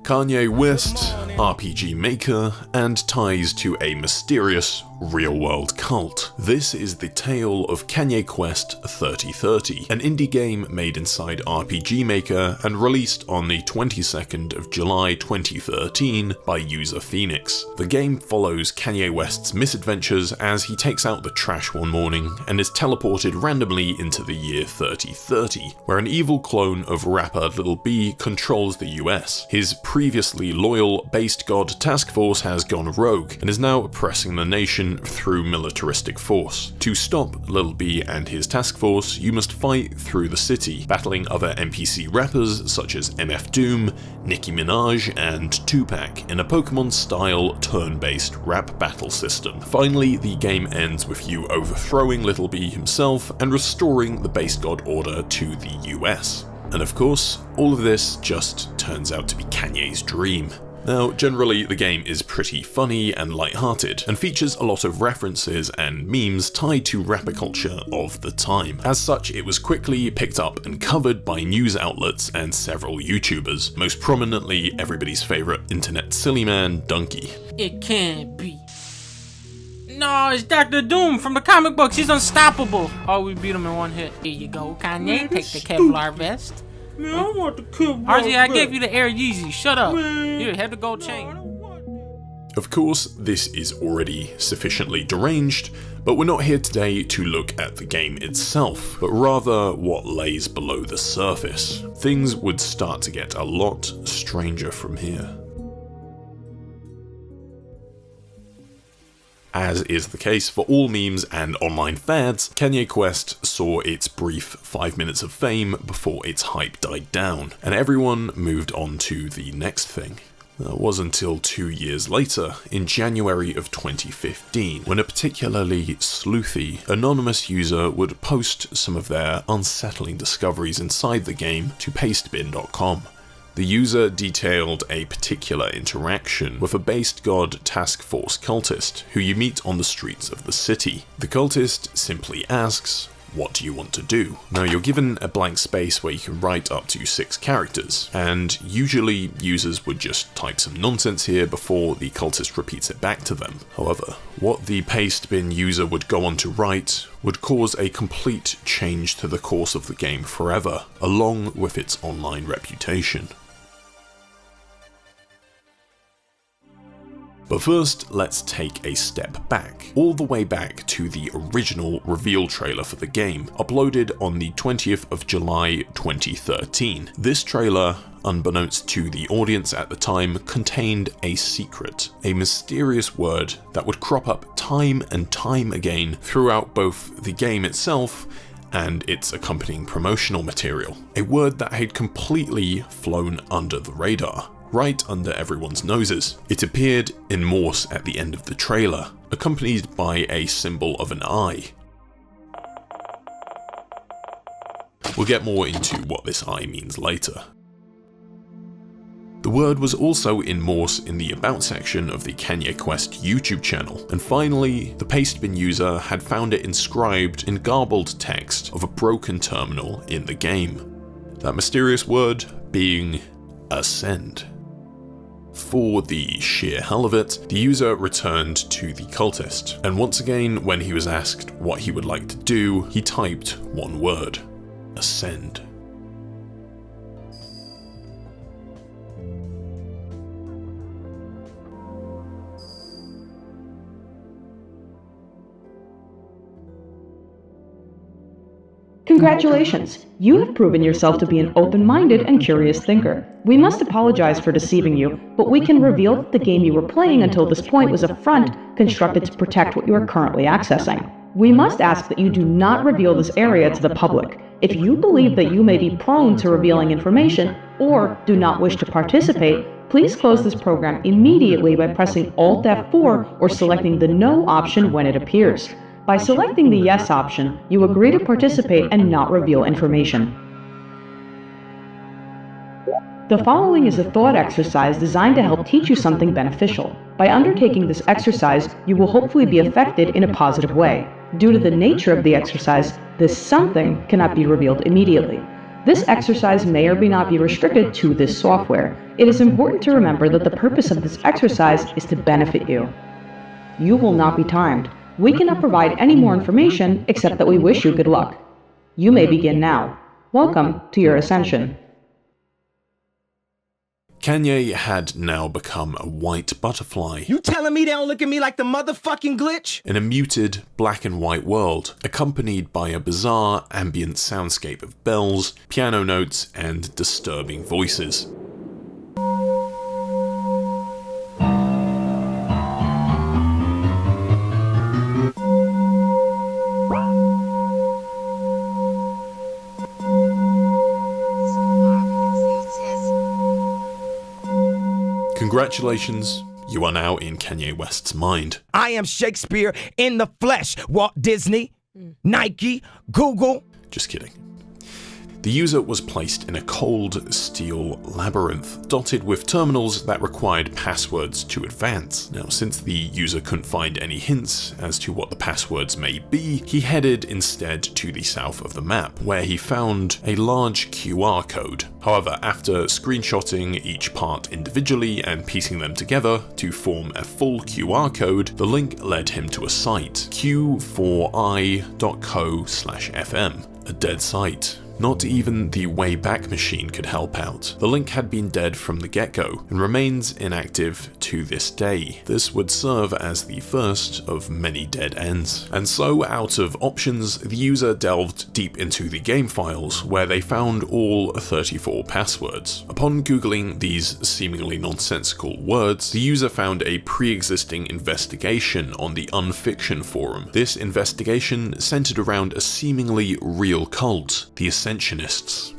Kanye West, RPG maker, and ties to a mysterious real-world cult. This is the tale of Kanye Quest 3030, an indie game made inside RPG Maker and released on the 22nd of July 2013 by user Phenix. The game follows Kanye West's misadventures as he takes out the trash one morning and is teleported randomly into the year 3030, where an evil clone of rapper Lil B controls the US. His previously loyal based god task force has gone rogue and is now oppressing the nation through militaristic force. To stop Lil B and his task force, you must fight through the city, battling other NPC rappers such as MF Doom, Nicki Minaj, and Tupac in a Pokemon-style turn-based rap battle system. Finally, the game ends with you overthrowing Lil B himself and restoring the base god order to the US. And of course, all of this just turns out to be Kanye's dream. Now, generally the game is pretty funny and lighthearted, and features a lot of references and memes tied to rapper culture of the time. As such, it was quickly picked up and covered by news outlets and several YouTubers, most prominently everybody's favourite internet silly man, Donkey. It can't be. No, it's Dr. Doom from the comic books. He's unstoppable. Oh, we beat him in one hit. Here you go, Kanye. Take the Kevlar vest. Man, I want the Kevlar RJ, I vest. gave you the Air Yeezy. Shut up. Man. Here, have the gold chain. Of course, this is already sufficiently deranged, but we're not here today to look at the game itself, but rather what lays below the surface. Things would start to get a lot stranger from here. As is the case for all memes and online fads, Kanye Quest saw its brief 5 minutes of fame before its hype died down, and everyone moved on to the next thing. It was until 2 years later, in January of 2015, when a particularly sleuthy, anonymous user would post some of their unsettling discoveries inside the game to pastebin.com. The user detailed a particular interaction with a based god task force cultist who you meet on the streets of the city. The cultist simply asks, "What do you want to do?" Now, you're given a blank space where you can write up to 6 characters, and usually users would just type some nonsense here before the cultist repeats it back to them. However, what the pastebin user would go on to write would cause a complete change to the course of the game forever, along with its online reputation. But first, let's take a step back, all the way back to the original reveal trailer for the game, uploaded on the 20th of July 2013. This trailer, unbeknownst to the audience at the time, contained a secret, a mysterious word that would crop up time and time again throughout both the game itself and its accompanying promotional material. A word that had completely flown under the radar, right under everyone's noses. It appeared in Morse at the end of the trailer, accompanied by a symbol of an eye. We'll get more into what this eye means later. The word was also in Morse in the About section of the Kanye Quest YouTube channel, and finally, the pastebin user had found it inscribed in garbled text of a broken terminal in the game. That mysterious word being ascend. For the sheer hell of it, the user returned to the cultist, and once again, when he was asked what he would like to do, he typed one word: ascend. Congratulations! You have proven yourself to be an open-minded and curious thinker. We must apologize for deceiving you, but we can reveal that the game you were playing until this point was a front constructed to protect what you are currently accessing. We must ask that you do not reveal this area to the public. If you believe that you may be prone to revealing information, or do not wish to participate, please close this program immediately by pressing Alt F4 or selecting the No option when it appears. By selecting the Yes option, you agree to participate and not reveal information. The following is a thought exercise designed to help teach you something beneficial. By undertaking this exercise, you will hopefully be affected in a positive way. Due to the nature of the exercise, this something cannot be revealed immediately. This exercise may or may not be restricted to this software. It is important to remember that the purpose of this exercise is to benefit you. You will not be timed. We cannot provide any more information except that we wish you good luck. You may begin now. Welcome to your ascension. Kanye had now become a white butterfly. You telling me they don't look at me like the motherfucking glitch? In a muted, black and white world, accompanied by a bizarre ambient soundscape of bells, piano notes, and disturbing voices. Congratulations, you are now in Kanye West's mind. I am Shakespeare in the flesh. Walt Disney, Nike, Google. Just kidding. The user was placed in a cold steel labyrinth, dotted with terminals that required passwords to advance. Now, since the user couldn't find any hints as to what the passwords may be, he headed instead to the south of the map, where he found a large QR code. However, after screenshotting each part individually and piecing them together to form a full QR code, the link led him to a site, q4i.co/fm, a dead site. Not even the Wayback Machine could help out. The link had been dead from the get-go and remains inactive to this day. This would serve as the first of many dead ends. And so, out of options, the user delved deep into the game files, where they found all 34 passwords. Upon googling these seemingly nonsensical words, the user found a pre-existing investigation on the Unfiction forum. This investigation centered around a seemingly real cult, the Ascensionists.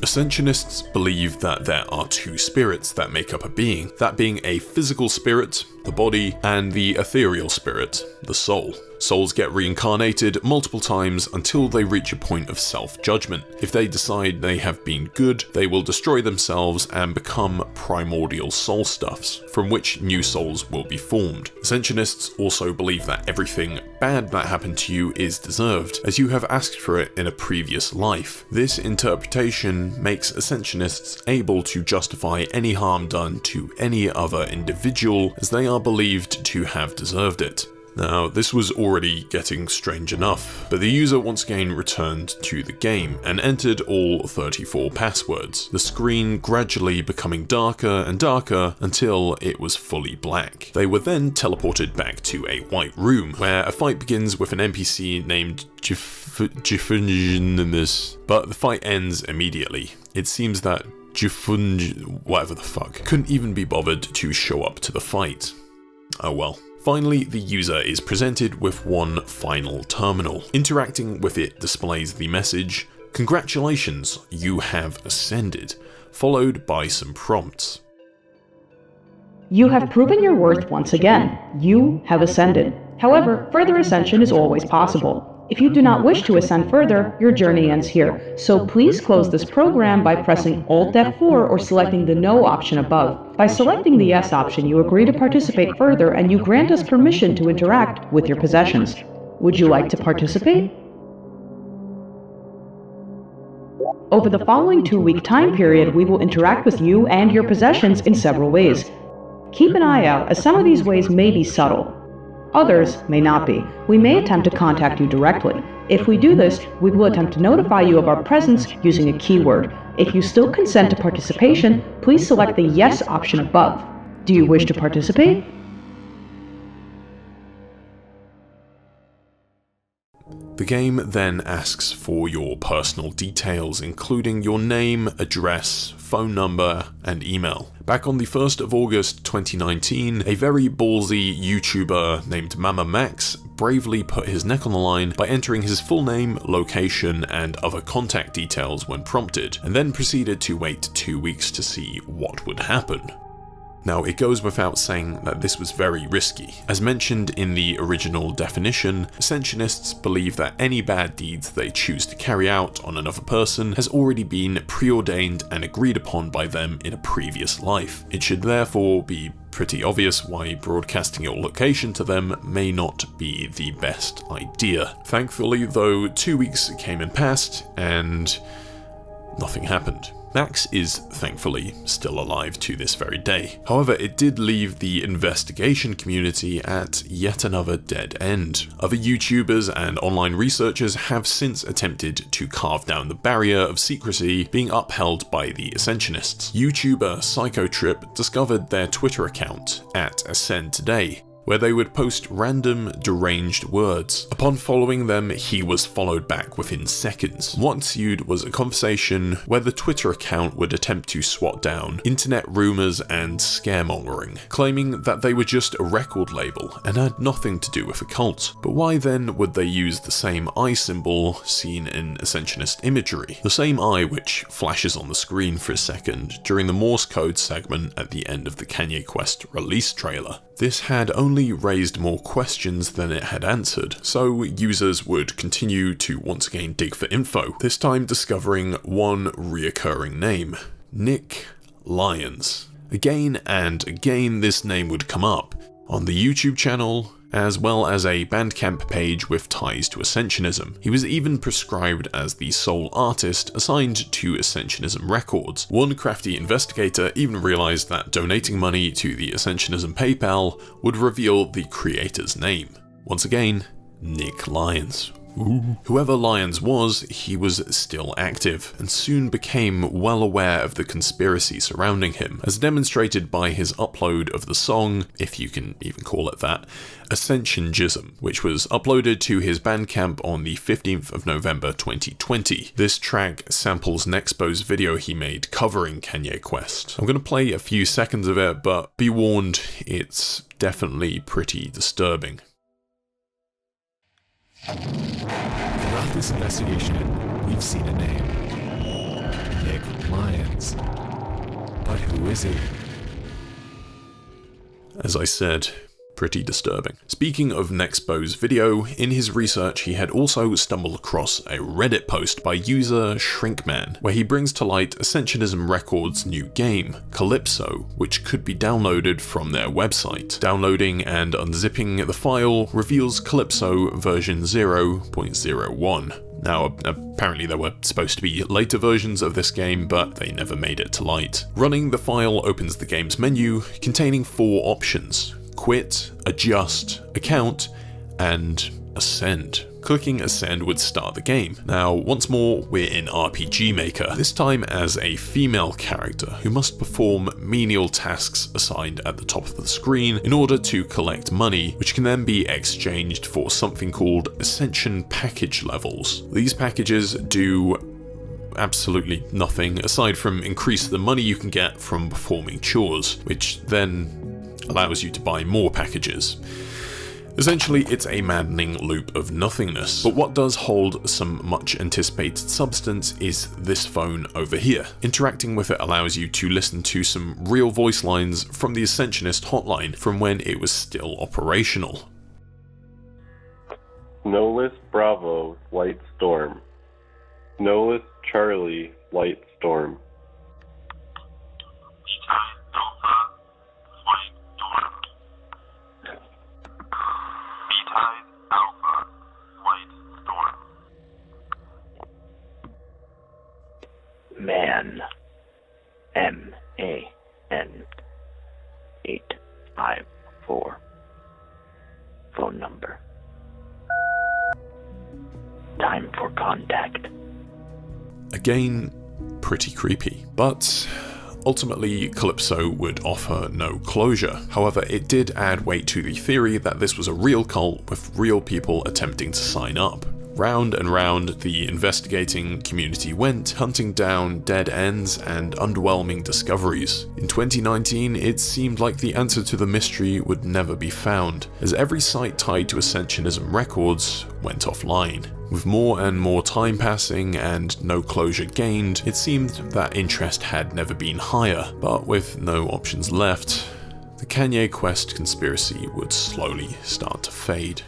Ascensionists believe that there are two spirits that make up a being, that being a physical spirit, the body, and the ethereal spirit, the soul. Souls get reincarnated multiple times until they reach a point of self-judgment. If they decide they have been good, they will destroy themselves and become primordial soul stuffs, from which new souls will be formed. Ascensionists also believe that everything bad that happened to you is deserved, as you have asked for it in a previous life. This interpretation makes Ascensionists able to justify any harm done to any other individual, as they are believed to have deserved it. Now, this was already getting strange enough, but the user once again returned to the game and entered all 34 passwords, the screen gradually becoming darker and darker until it was fully black. They were then teleported back to a white room, where a fight begins with an NPC named Jifunjinimus, but the fight ends immediately. It seems that whatever the fuck, couldn't even be bothered to show up to the fight. Oh well. Finally, the user is presented with one final terminal. Interacting with it displays the message, "Congratulations, you have ascended," followed by some prompts. You have proven your worth once again. You have ascended. However, further ascension is always possible. If you do not wish to ascend further, your journey ends here. So please close this program by pressing Alt F4 or selecting the No option above. By selecting the Yes option, you agree to participate further and you grant us permission to interact with your possessions. Would you like to participate? Over the following 2-week time period, we will interact with you and your possessions in several ways. Keep an eye out, as some of these ways may be subtle. Others may not be. We may attempt to contact you directly. If we do this, we will attempt to notify you of our presence using a keyword. If you still consent to participation, please select the Yes option above. Do you wish to participate? The game then asks for your personal details, including your name, address, phone number, and email. Back on the 1st of August 2019, a very ballsy YouTuber named Mama Max bravely put his neck on the line by entering his full name, location, and other contact details when prompted, and then proceeded to wait 2 weeks to see what would happen. Now, it goes without saying that this was very risky. As mentioned in the original definition, Ascensionists believe that any bad deeds they choose to carry out on another person has already been preordained and agreed upon by them in a previous life. It should therefore be pretty obvious why broadcasting your location to them may not be the best idea. Thankfully, though, 2 weeks came and passed, and nothing happened. Max is thankfully still alive to this very day. However, it did leave the investigation community at yet another dead end. Other YouTubers and online researchers have since attempted to carve down the barrier of secrecy being upheld by the Ascensionists. YouTuber Psychotrip discovered their Twitter account at Ascend Today, where they would post random, deranged words. Upon following them, he was followed back within seconds. What ensued was a conversation where the Twitter account would attempt to swat down internet rumours and scaremongering, claiming that they were just a record label and had nothing to do with a cult. But why then would they use the same eye symbol seen in Ascensionist imagery? The same eye which flashes on the screen for a second during the Morse code segment at the end of the Kanye Quest release trailer. This had only raised more questions than it had answered, so users would continue to once again dig for info, this time discovering one reoccurring name: Nick Lyons. Again and again this name would come up on the YouTube channel, as well as a Bandcamp page with ties to Ascensionism. He was even prescribed as the sole artist assigned to Ascensionism Records. One crafty investigator even realized that donating money to the Ascensionism PayPal would reveal the creator's name. Once again, Nick Lyons. Whoever Lyons was, he was still active, and soon became well aware of the conspiracy surrounding him, as demonstrated by his upload of the song, if you can even call it that, Ascensionism, which was uploaded to his Bandcamp on the 15th of November 2020. This track samples Nexpo's video he made covering Kanye Quest. I'm going to play a few seconds of it, but be warned, it's definitely pretty disturbing. Throughout this investigation, we've seen a name: Nick Lyons. But who is he? As I said, pretty disturbing. Speaking of Nexpo's video, in his research he had also stumbled across a Reddit post by user Shrinkman, where he brings to light Ascensionism Records' new game, Calypso, which could be downloaded from their website. Downloading and unzipping the file reveals Calypso version 0.01. Now, apparently there were supposed to be later versions of this game, but they never made it to light. Running the file opens the game's menu, containing 4 options: quit, adjust, account, and ascend. Clicking ascend would start the game. Now, once more, we're in RPG Maker, this time as a female character who must perform menial tasks assigned at the top of the screen in order to collect money, which can then be exchanged for something called Ascension package levels. These packages do absolutely nothing aside from increase the money you can get from performing chores, which then allows you to buy more packages. Essentially, it's a maddening loop of nothingness, but what does hold some much anticipated substance is this phone over here. Interacting with it allows you to listen to some real voice lines from the Ascensionist hotline from when it was still operational. Nolus Bravo, Light Storm. Nolus Charlie, Light Storm. Man, M-A-N, 854, phone number. Time for contact. Again, pretty creepy, but ultimately Calypso would offer no closure. However, it did add weight to the theory that this was a real cult with real people attempting to sign up. Round and round, the investigating community went, hunting down dead ends and underwhelming discoveries. In 2019, it seemed like the answer to the mystery would never be found, as every site tied to Ascensionism Records went offline. With more and more time passing and no closure gained, it seemed that interest had never been higher, but with no options left, the Kanye Quest conspiracy would slowly start to fade.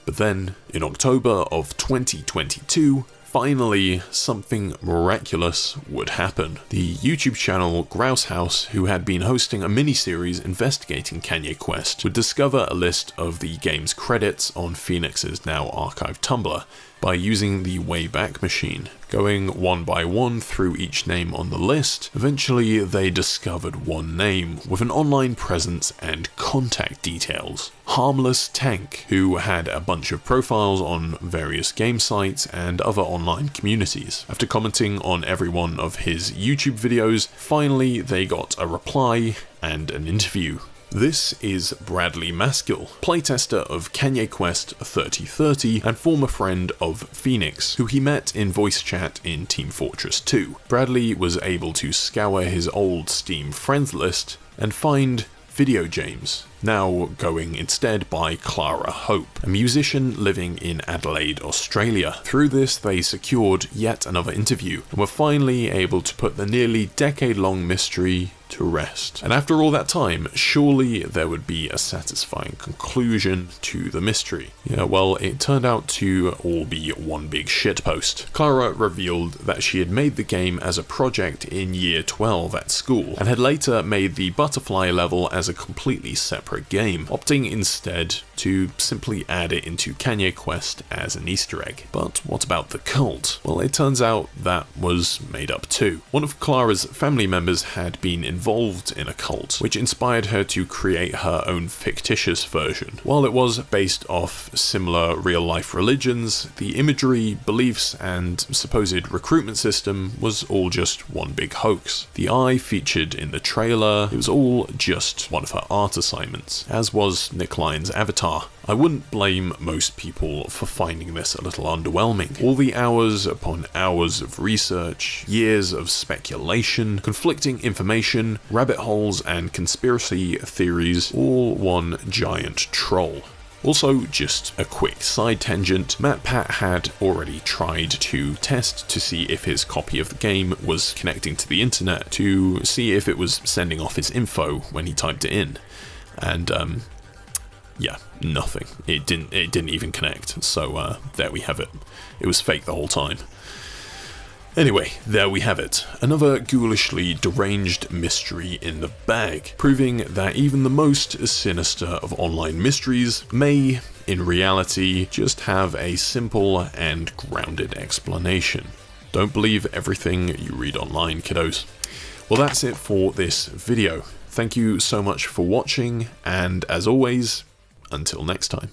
But then, in October of 2022, finally something miraculous would happen. The YouTube channel Grouse House, who had been hosting a mini-series investigating Kanye Quest, would discover a list of the game's credits on Phenix's now archived Tumblr, by using the Wayback Machine. Going one by one through each name on the list, eventually they discovered one name with an online presence and contact details. Harmless Tank, who had a bunch of profiles on various game sites and other online communities. After commenting on every one of his YouTube videos, finally they got a reply and an interview. This is Bradley Maskill, playtester of Kanye Quest 3030 and former friend of Phenix, who he met in voice chat in Team Fortress 2. Bradley was able to scour his old Steam friends list and find Video James, now going instead by Clara Hope, a musician living in Adelaide, Australia. Through this, they secured yet another interview and were finally able to put the nearly decade-long mystery to rest. And after all that time, surely there would be a satisfying conclusion to the mystery. Yeah, well, it turned out to all be one big shitpost. Clara revealed that she had made the game as a project in year 12 at school, and had later made the butterfly level as a completely separate game, opting instead to simply add it into Kanye Quest as an Easter egg. But what about the cult? Well, it turns out that was made up too. One of Clara's family members had been involved in a cult, which inspired her to create her own fictitious version. While it was based off similar real-life religions, the imagery, beliefs, and supposed recruitment system was all just one big hoax. The eye featured in the trailer, it was all just one of her art assignments, as was Nick Lyon's avatar. I wouldn't blame most people for finding this a little underwhelming. All the hours upon hours of research, years of speculation, conflicting information, rabbit holes and conspiracy theories, all one giant troll. Also, just a quick side tangent, MatPat had already tried to test to see if his copy of the game was connecting to the internet, to see if it was sending off his info when he typed it in. And yeah, nothing. It didn't even connect. So there we have it. It was fake the whole time. Anyway, there we have it. Another ghoulishly deranged mystery in the bag, proving that even the most sinister of online mysteries may, in reality, just have a simple and grounded explanation. Don't believe everything you read online, kiddos. Well, that's it for this video. Thank you so much for watching, and as always, until next time.